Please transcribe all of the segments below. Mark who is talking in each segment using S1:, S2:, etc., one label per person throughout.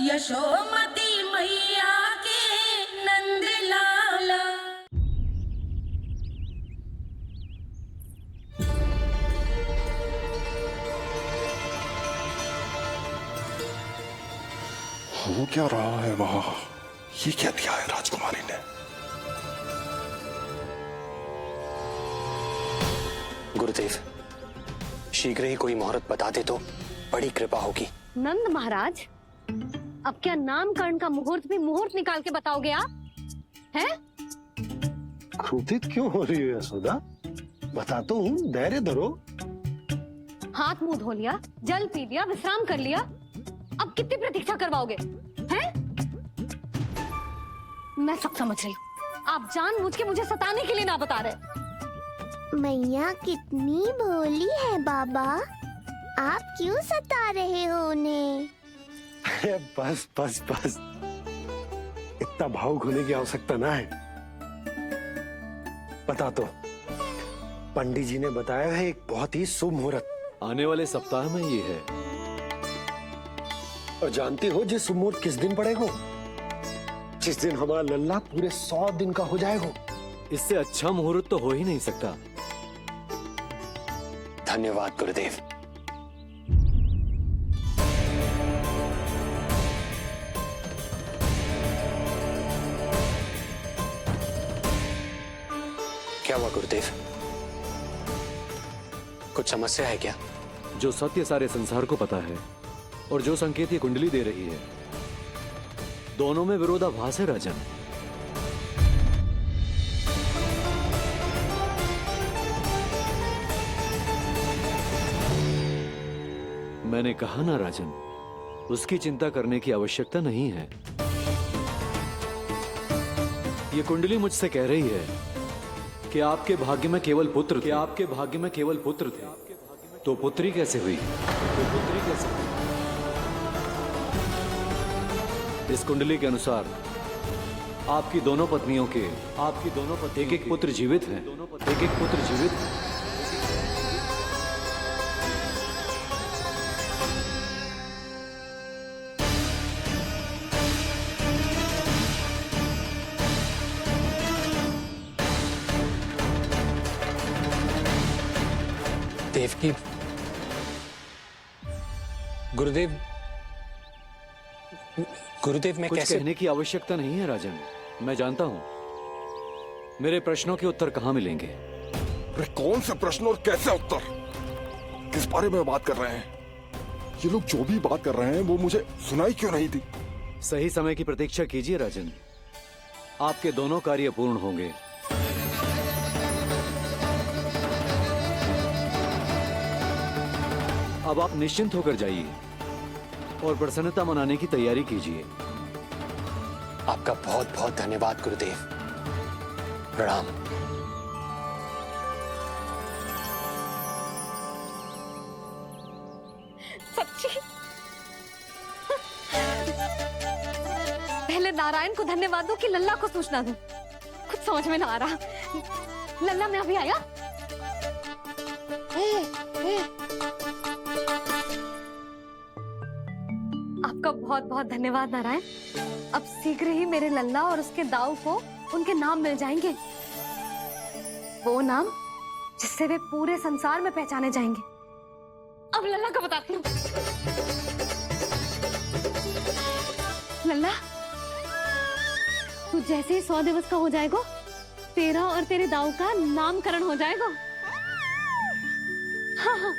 S1: यशोमती मैया के नंद लाला।
S2: हो क्या रहा है वहां? ये क्या दिया है राजकुमारी ने?
S3: गुरुदेव, शीघ्र ही कोई मुहूर्त बता दे तो बड़ी कृपा होगी।
S4: नंद महाराज, अब क्या नामकरण का मुहूर्त भी मुहूर्त निकाल के बताओगे आप? हैं?
S5: क्रोधित क्यों हो रही है यशोदा? बताता हूँ, धैर्य धरो।
S4: हाथ मुंह धो लिया, जल पी लिया, विश्राम कर लिया, अब कितनी प्रतीक्षा करवाओगे? हैं? मैं सब समझ रही हूँ, आप जानबूझ के मुझे सताने के लिए ना बता रहे।
S6: मैया कितनी भोली है बाबा, आप क्यों सता रहे हो उन्हें?
S5: बस बस बस, इतना भावुक होने की आवश्यकता ना है। बता तो, पंडित जी ने बताया है एक बहुत ही शुभ मुहूर्त
S7: आने वाले सप्ताह में ये है।
S5: और जानते हो जिस शुभ मुहूर्त किस दिन पड़ेगा? जिस दिन हमारा लल्ला पूरे 100 दिन का हो जाएगा।
S7: इससे अच्छा मुहूर्त तो हो ही नहीं सकता।
S3: धन्यवाद गुरुदेव। क्या हुआ गुरुदेव? कुछ समस्या है क्या?
S7: जो सत्य सारे संसार को पता है और जो संकेत ये कुंडली दे रही है, दोनों में विरोधाभास है राजन। मैंने कहा ना राजन, उसकी चिंता करने की आवश्यकता नहीं है। ये कुंडली मुझसे कह रही है कि आपके भाग्य में केवल पुत्र थे। आपके भाग्य में केवल पुत्र थे, तो पुत्री कैसे हुई? इस कुंडली के अनुसार आपकी दोनों पत्नियों के एक एक पुत्र जीवित हैं। एक एक पुत्र जीवित हैं।
S3: देवकी, गुरुदेव, मैं
S7: कुछ
S3: कैसे?
S7: कहने की आवश्यकता नहीं है राजन, मैं जानता हूं मेरे प्रश्नों के उत्तर कहां मिलेंगे।
S2: अरे कौन से प्रश्न और कैसे उत्तर? किस बारे में बात कर रहे हैं? ये लोग जो भी बात कर रहे हैं वो मुझे सुनाई क्यों नहीं थी?
S7: सही समय की प्रतीक्षा कीजिए राजन, आपके दोनों कार्य पूर्ण होंगे। अब आप निश्चिंत होकर जाइए और प्रसन्नता मनाने की तैयारी कीजिए।
S3: आपका बहुत बहुत धन्यवाद गुरुदेव। प्रणाम।
S4: सच्ची? पहले नारायण को धन्यवाद दो कि लल्ला को सूचना दूं। कुछ समझ में ना आ रहा। लल्ला मैं अभी आया। आपका बहुत बहुत धन्यवाद नारायण। अब शीघ्र ही मेरे लल्ला और उसके दाऊ को उनके नाम मिल जाएंगे, वो नाम जिससे वे पूरे संसार में पहचाने जाएंगे। अब लल्ला को बताती हूँ। लल्ला, तू जैसे ही 100 दिवस का हो जाएगा, तेरा और तेरे दाऊ का नामकरण हो जाएगा। हाँ हाँ,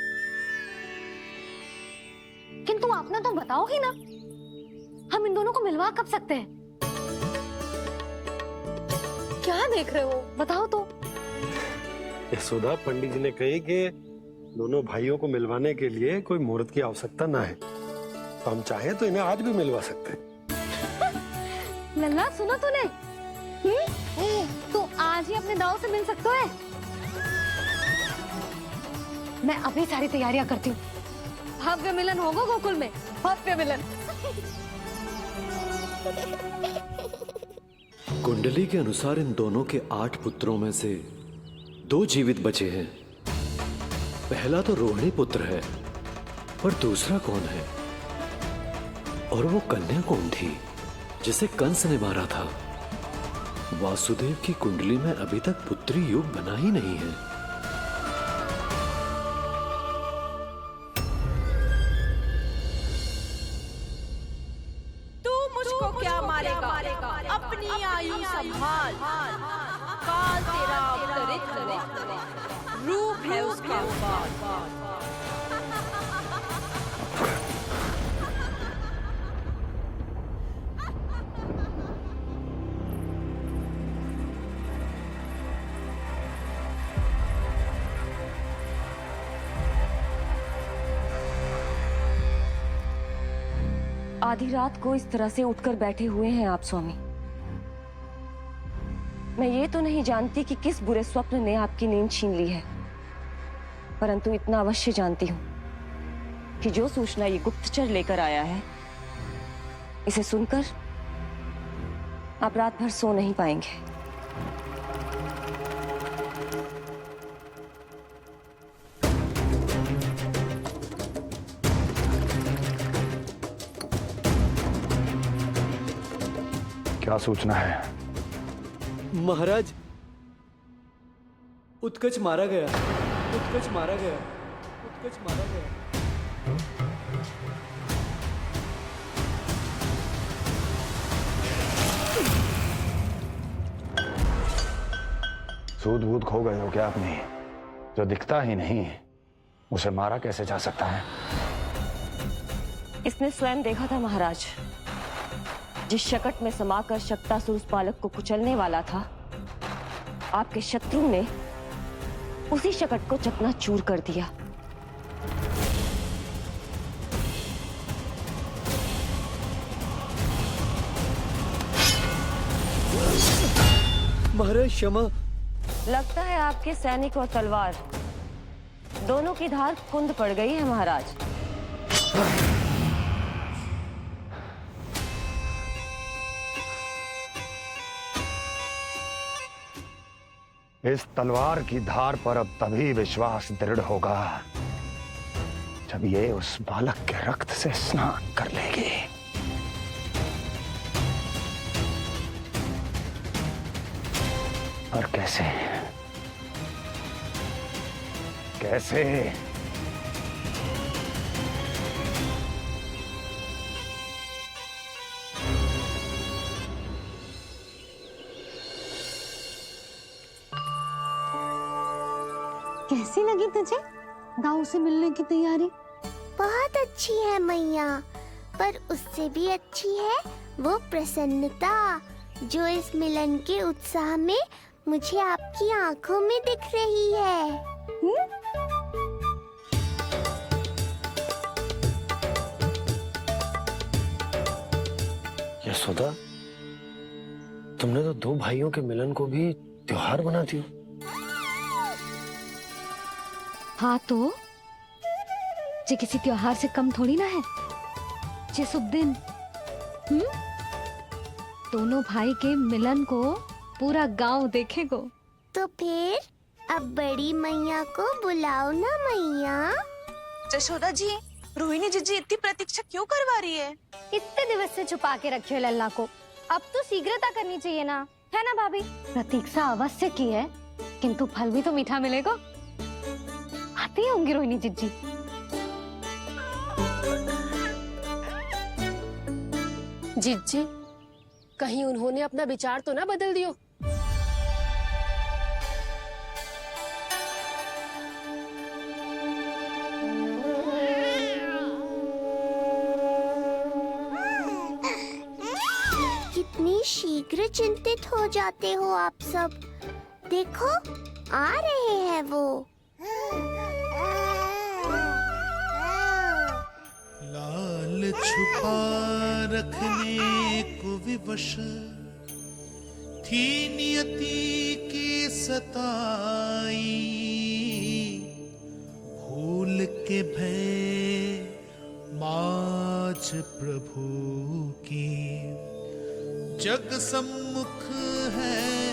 S4: किंतु आप ना तो बताओगे ना, हम इन दोनों को मिलवा कब सकते हैं? क्या देख रहे हो, बताओ तो।
S5: यशोदा, पंडित जी ने कही कि दोनों भाइयों को मिलवाने के लिए कोई मुहूर्त की आवश्यकता ना है, तो हम चाहे तो इन्हें आज भी मिलवा सकते हैं।
S4: लल्ला सुनो तूने, तो आज ही अपने दाऊ से मिल सकते है। मैं अभी सारी तैयारियां करती हूँ। भव्य मिलन होगा गोकुल में, भव्य मिलन।
S7: कुंडली के अनुसार इन दोनों के 8 पुत्रों में से 2 जीवित बचे हैं। पहला तो रोहिणी पुत्र है, पर दूसरा कौन है? और वो कन्या कौन थी जिसे कंस ने मारा था? वासुदेव की कुंडली में अभी तक पुत्री योग बना ही नहीं है।
S1: तू मुझको क्या मारेगा? अपनी आयु संभाल। काल तेरा अवतरित रूप है उसका बाल।
S8: आधी रात को इस तरह से उठकर बैठे हुए हैं आप स्वामी। मैं ये तो नहीं जानती कि किस बुरे स्वप्न ने आपकी नींद छीन ली है, परंतु इतना अवश्य जानती हूँ कि जो सूचना ये गुप्तचर लेकर आया है, इसे सुनकर आप रात भर सो नहीं पाएंगे।
S9: क्या सूचना है?
S7: महाराज, उत्कच मारा गया। उत्कच मारा गया। उत्कच मारा गया।
S9: सूद बूद खो गए हो क्या अपनी? जो दिखता ही नहीं उसे मारा कैसे जा सकता है?
S8: इसने स्वयं देखा था महाराज। जिस शकट में समाकर शक्तासुर उस बालक को कुचलने वाला था, आपके शत्रु ने उसी शकट को चकनाचूर कर दिया।
S7: महाराज क्षमा।
S8: लगता है आपके सैनिक और तलवार दोनों की धार कुंद पड़ गई है महाराज।
S9: इस तलवार की धार पर अब तभी विश्वास दृढ़ होगा जब ये उस बालक के रक्त से स्नान कर लेगी। और कैसे? कैसे?
S4: कैसी लगी तुझे दाऊ से मिलने की तैयारी?
S6: बहुत अच्छी है मैया, पर उससे भी अच्छी है वो प्रसन्नता जो इस मिलन के उत्साह में मुझे आपकी आंखों में दिख रही है।
S3: यशोदा, तुमने तो दो भाइयों के मिलन को भी त्योहार बना दिया।
S4: हाँ तो ये किसी त्योहार से कम थोड़ी ना है। ये शुभ दिन दोनों भाई के मिलन को पूरा गांव देखेगो।
S6: तो फिर अब बड़ी मैया को बुलाओ ना मैया।
S1: यशोदा जी, रोहिणी जीजी इतनी प्रतीक्षा क्यों करवा रही है?
S4: इतने दिवस से छुपा के रखे हो लल्ला को, अब तो शीघ्रता करनी चाहिए ना, है ना भाभी? प्रतीक्षा अवश्य की है, किंतु फल भी तो मीठा मिलेगा। आती होंगी रोहिणी जीजी।
S10: जीजी, कहीं उन्होंने अपना विचार तो ना बदल दियो?
S6: कितनी शीघ्र चिंतित हो जाते हो आप सब। देखो आ रहे हैं वो।
S11: लाल छुपा रखने को विवश थी नियति की सताई, भूल के भय माज प्रभु की जग सम्मुख है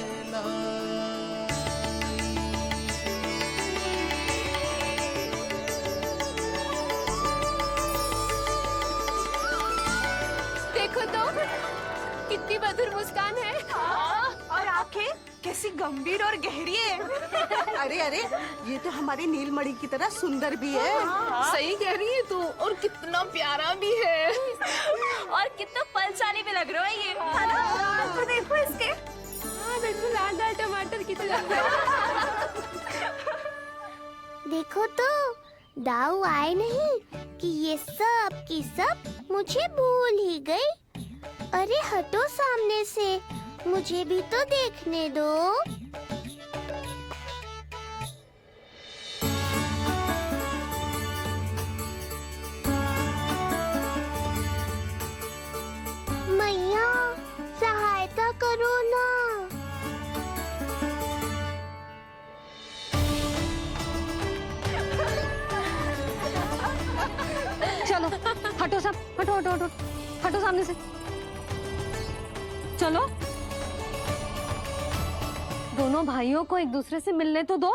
S10: मुस्कान है।
S1: और आंखें कैसी गंभीर और गहरी है।
S12: अरे अरे, ये तो हमारी नीलमणि की तरह सुंदर भी है।
S10: सही कह रही है तू, और कितना प्यारा भी है।
S1: और कितना बलशाली भी लग रहा है ये, है ना? तो देखो इसके।
S10: हाँ बिल्कुल, लाल लाल टमाटर की तरह।
S6: देखो तो, दाऊ आए नहीं कि ये सब की सब मुझे भूल ही गई। अरे हटो सामने से, मुझे भी तो देखने दो। मैया, सहायता करो ना।
S4: चलो हटो सब, हटो हटो हटो, हटो सामने से। चलो, दोनों भाइयों को एक दूसरे से मिलने तो दो।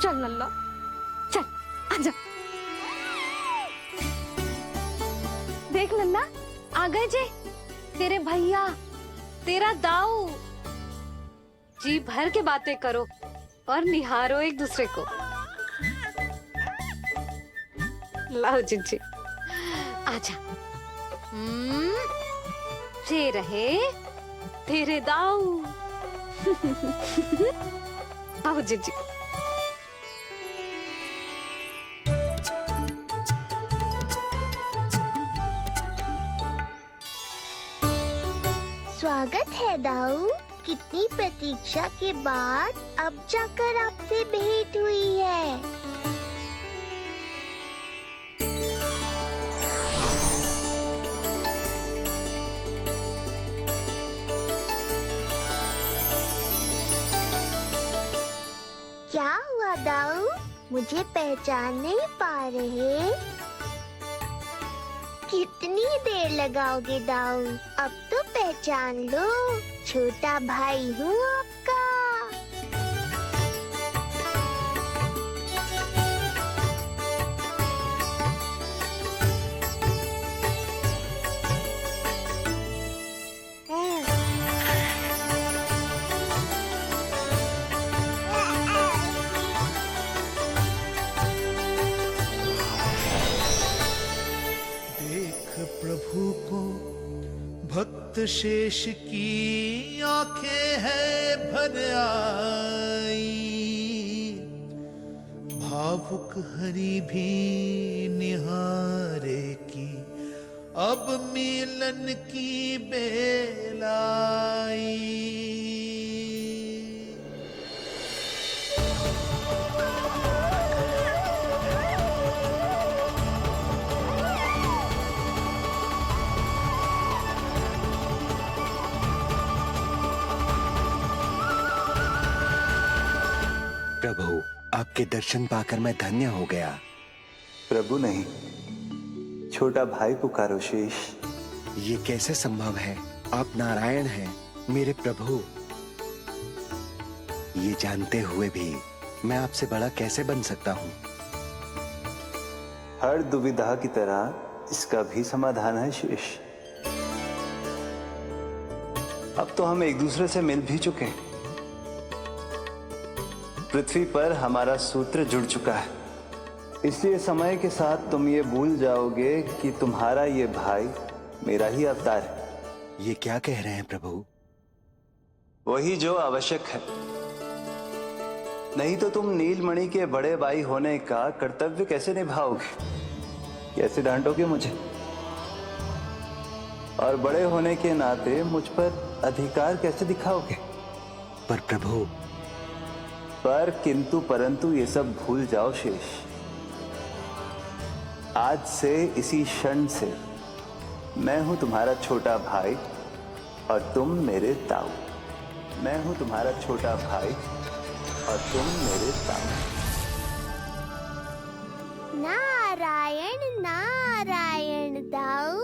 S4: चल लल्ला, चल आजा। देख लल्ला, आ गए जे तेरे भैया, तेरा दाऊ। जी भर के बातें करो और निहारो एक दूसरे को। लाओ जिज्जी, आजा। ये रहे तेरे दाऊ। आओ जिज्जी।
S6: स्वागत है दाऊ। कितनी प्रतीक्षा के बाद अब जाकर आपसे भेंट हुई है। क्या हुआ दाऊ, मुझे पहचान नहीं पा रहे? कितनी देर लगाओगे दाऊ? अब तो पहचान लो, छोटा भाई हूँ आपका।
S11: प्रभु को भक्त शेष की आंखें है भर आई, भावुक हरि भी निहारे की अब मिलन की बेल आई।
S13: प्रभु, आपके दर्शन पाकर मैं धन्य हो गया।
S14: प्रभु नहीं, छोटा भाई पुकारो शेष।
S13: ये कैसे संभव है? आप नारायण हैं, मेरे प्रभु। ये जानते हुए भी मैं आपसे बड़ा कैसे बन सकता हूँ?
S14: हर दुविधा की तरह इसका भी समाधान है शेष। अब तो हम एक दूसरे से मिल भी चुके हैं। पृथ्वी पर हमारा सूत्र जुड़ चुका है, इसलिए समय के साथ तुम ये भूल जाओगे कि तुम्हारा ये भाई मेरा ही अवतार है।
S13: ये क्या कह रहे हैं प्रभु?
S14: वही जो आवश्यक है, नहीं तो तुम नीलमणि के बड़े भाई होने का कर्तव्य कैसे निभाओगे? कैसे डांटोगे मुझे? और बड़े होने के नाते मुझ पर अधिकार कैसे दिखाओगे?
S13: पर प्रभु,
S14: पर किंतु परंतु ये सब भूल जाओ शेष। आज से इसी क्षण से मैं हूं तुम्हारा छोटा भाई और तुम मेरे ताऊ। मैं हूं तुम्हारा छोटा भाई और तुम मेरे सामने।
S6: नारायण नारायण दाऊ।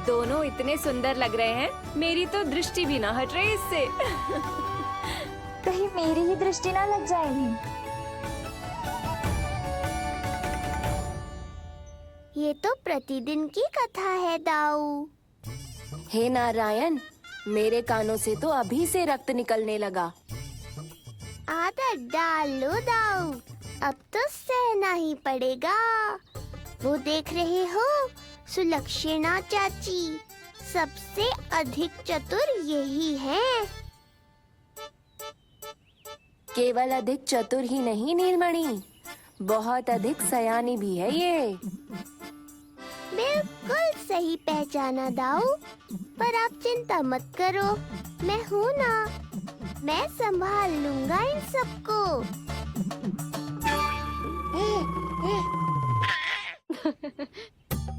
S8: दोनों इतने सुंदर लग रहे हैं, मेरी तो दृष्टि भी ना हट रही इससे।
S6: कहीं मेरी ही दृष्टि ना लग जाएगी। ये तो प्रतिदिन की कथा है दाऊ।
S8: हे नारायण, मेरे कानों से तो अभी से रक्त निकलने लगा।
S6: आदत डाल लो दाऊ, अब तो सहना ही पड़ेगा। वो देख रहे हो, सुलक्षणा चाची सबसे अधिक चतुर यही है।
S8: केवल अधिक चतुर ही नहीं नीलमणि, बहुत अधिक सयानी भी है ये।
S6: बिल्कुल सही पहचाना दाऊ, पर आप चिंता मत करो, मैं हूँ ना, मैं संभाल लूंगा इन सबको।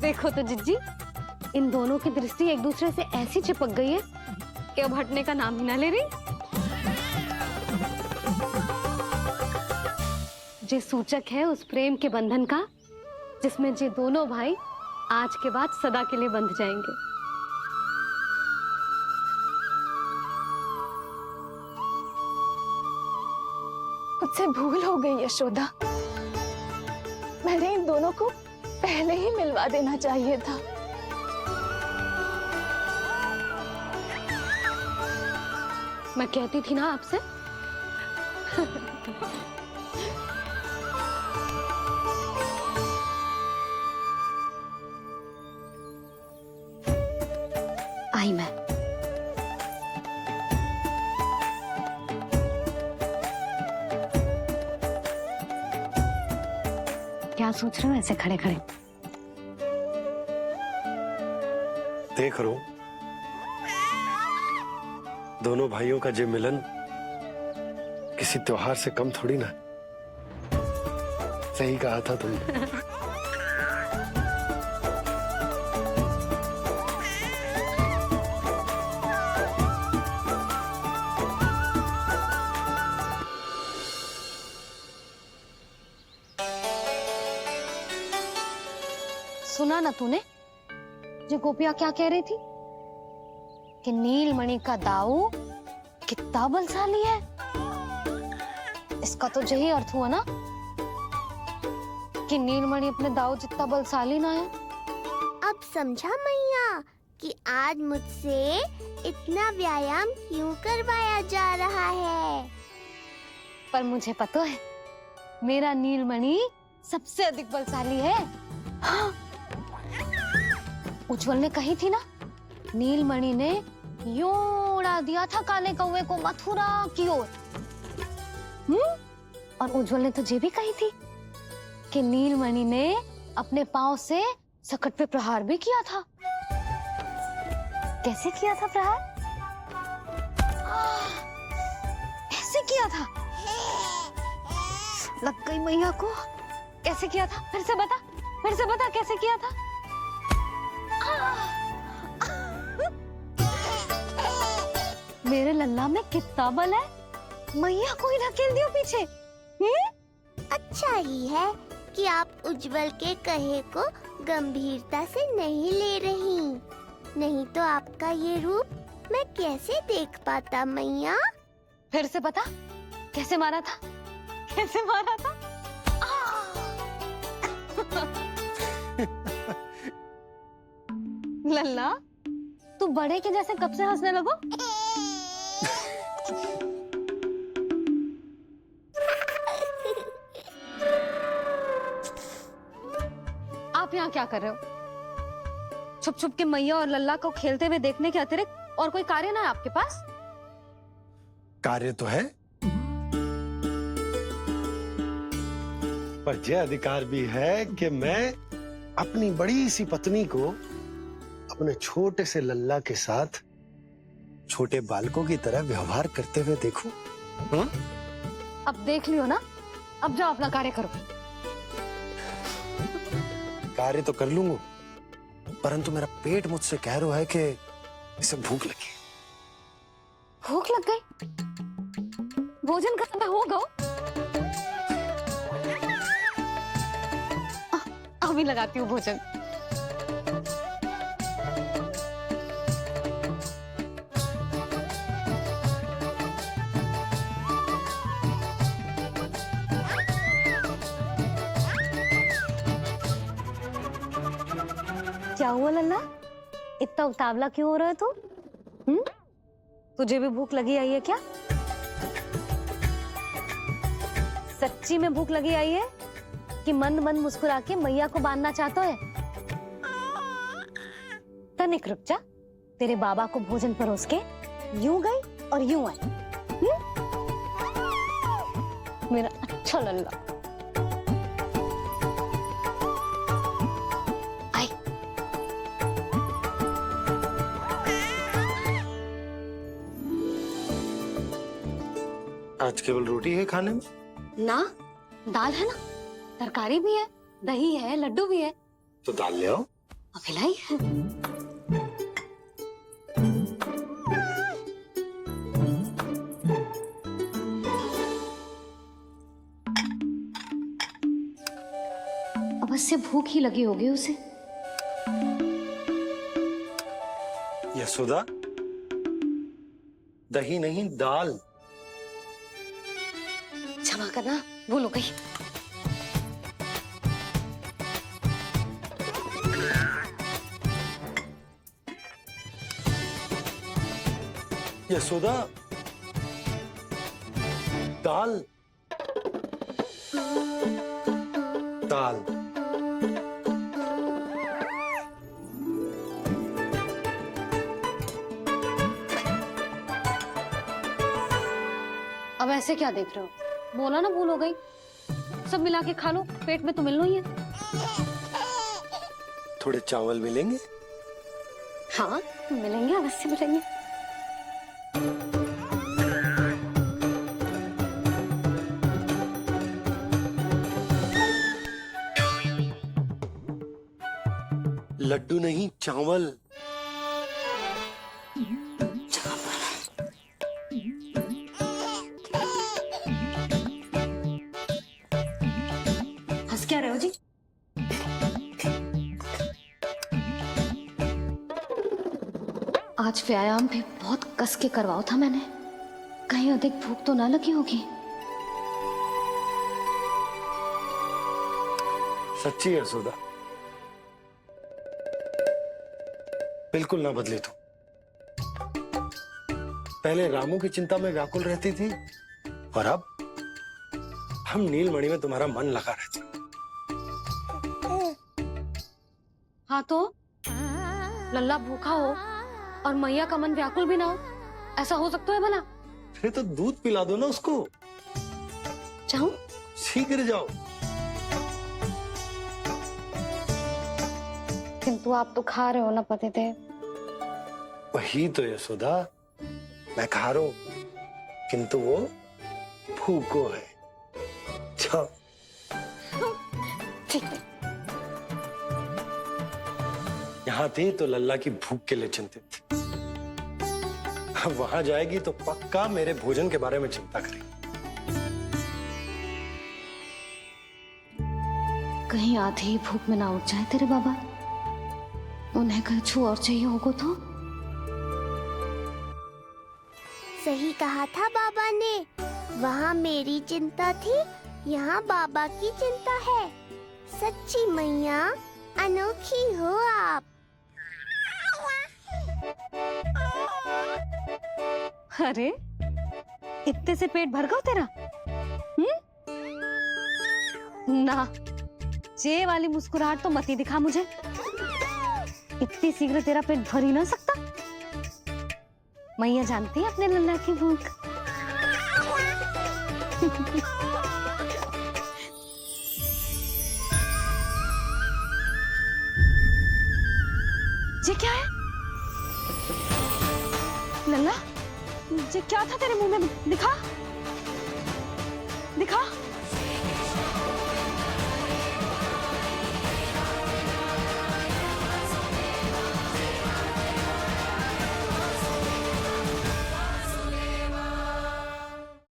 S4: देखो तो जिज्जी, इन दोनों की दृष्टि एक दूसरे से ऐसी चिपक गई है कि अब हटने का नाम ही ना ले रही। ये सूचक है उस प्रेम के बंधन का जिसमें ये दोनों भाई आज के बाद सदा के लिए बंध जाएंगे।
S1: मुझसे भूल हो गई यशोदा, मैंने इन दोनों को पहले ही मिलवा देना चाहिए था।
S4: मैं कहती थी ना आपसे। आई मैं। क्या सोच रहे हो ऐसे खड़े खड़े?
S5: देख रहा हूं दोनों भाइयों का ये मिलन किसी त्योहार से कम थोड़ी ना। सही कहा था तुमने।
S4: सुना ना तूने जो गोपिया क्या कह रही थी कि नीलमणि का दाऊ कितना बलशाली है। इसका तो यही अर्थ हुआ ना कि नीलमणि अपने दाऊ जितना बलशाली ना है।
S6: अब समझा मैया कि आज मुझसे इतना व्यायाम क्यों करवाया जा रहा है।
S4: पर मुझे पता है मेरा नीलमणि सबसे अधिक बलशाली है। हाँ। उज्जवल ने कही थी ना, नीलमणि ने यूं उड़ा दिया था काले कौवे को मथुरा की ओर। और उज्जवल ने तो ये भी कही थी कि नीलमणि ने अपने पांव से सकट पे प्रहार भी किया था। कैसे किया था प्रहार? ऐसे किया था। लग गई मैया को। कैसे किया था? फिर से बता कैसे किया था? मेरे लल्ला में कितना बल है, मैया को ही धकेल दियो पीछे।
S6: अच्छा ही है कि आप उज्जवल के कहे को गंभीरता से नहीं ले रही, नहीं तो आपका ये रूप मैं कैसे देख पाता मैया।
S4: फिर से बता कैसे मारा था? कैसे मारा था? लल्ला तू बड़े के जैसे कब से हंसने लगो? आप यहाँ क्या कर रहे हो? छुप छुप के मैया और लल्ला को खेलते हुए देखने के अतिरिक्त और कोई कार्य ना है आपके पास?
S5: कार्य तो है, पर यह अधिकार भी है कि मैं अपनी बड़ी सी पत्नी को अपने छोटे से लल्ला के साथ छोटे बालकों की तरह व्यवहार करते हुए देखूं।
S4: अब देख लियो ना, अब जाओ अपना कार्य करो।
S5: कार्य तो कर लूंगा, परंतु मेरा पेट मुझसे कह रहा है कि इसे भूख लगी।
S4: भूख लग गई? भोजन का समय होगा। अभी लगाती हूँ भोजन। क्या हुआ लल्ला, इतना उतावला क्यों हो रहा है तू? तुझे भी भूख लगी आई है क्या? सच्ची में भूख लगी आई है कि मंद मंद मुस्कुरा के मैया को बांधना चाहता है? तनिक रुक जा, तेरे बाबा को भोजन परोस के यूं गई और यूं आई। मेरा अच्छा लल्ला। आई।
S5: आज केवल रोटी है खाने में?
S4: ना, दाल है ना, तरकारी भी है, दही है, लड्डू भी है।
S5: तो दाल ले आओ।
S4: अभी लाई है। अवश्य भूख ही लगी होगी उसे।
S5: यशोदा, दही नहीं दाल।
S4: क्षमा करना, भूल हो गई।
S5: यशोदा, दाल दाल।
S4: अब ऐसे क्या देख रहे हो? बोला ना भूल हो गई। सब मिला के खा लो, पेट में तो मिलना ही है।
S5: थोड़े चावल मिलेंगे?
S4: हाँ मिलेंगे, अवश्य मिलेंगे।
S5: लड्डू नहीं, चावल।
S4: हंस क्या रहे हो जी? आज व्यायाम भी बहुत कस के करवाओ था मैंने, कहीं अधिक भूख तो ना लगी होगी।
S5: सच्ची है यशोदा, बिल्कुल ना बदले तू। पहले रामू की चिंता में व्याकुल रहती थी और अब हम नीलमणि में तुम्हारा मन लगा रहता।
S4: हाँ तो लल्ला भूखा हो और मैया का मन व्याकुल भी ना हो, ऐसा हो सकता है भला?
S5: फिर तो दूध पिला दो ना उसको।
S4: जाऊं?
S5: शीघ्र जाओ।
S4: किंतु आप तो खा रहे हो ना पतिदेव।
S5: वही तो यशोदा, मैं खा रहा हूं, किंतु वो भूखो है। जाओ।
S4: ठीक है।
S5: यहाँ थी तो लल्ला की भूख के लिए चिंतित थी, अब वहां जाएगी तो पक्का मेरे भोजन के बारे में चिंता करेगी।
S4: कहीं आधे ही भूख में ना उठ जाए तेरे बाबा, उन्हें कुछ और चाहिए होगा तो?
S6: सही कहा था बाबा ने, वहाँ मेरी चिंता थी, यहाँ बाबा की चिंता है। सच्ची मैया, अनोखी हो आप।
S4: अरे इतने से पेट भर गया तेरा? ना, ये वाली मुस्कुराहट तो मत ही दिखा मुझे। इतनी शीघ्र तेरा पेट भर ही ना सकता। मैया जानती है अपने लल्ला की भूख। ये क्या है लल्ला? ये क्या था तेरे मुंह में? दिखा दिखा।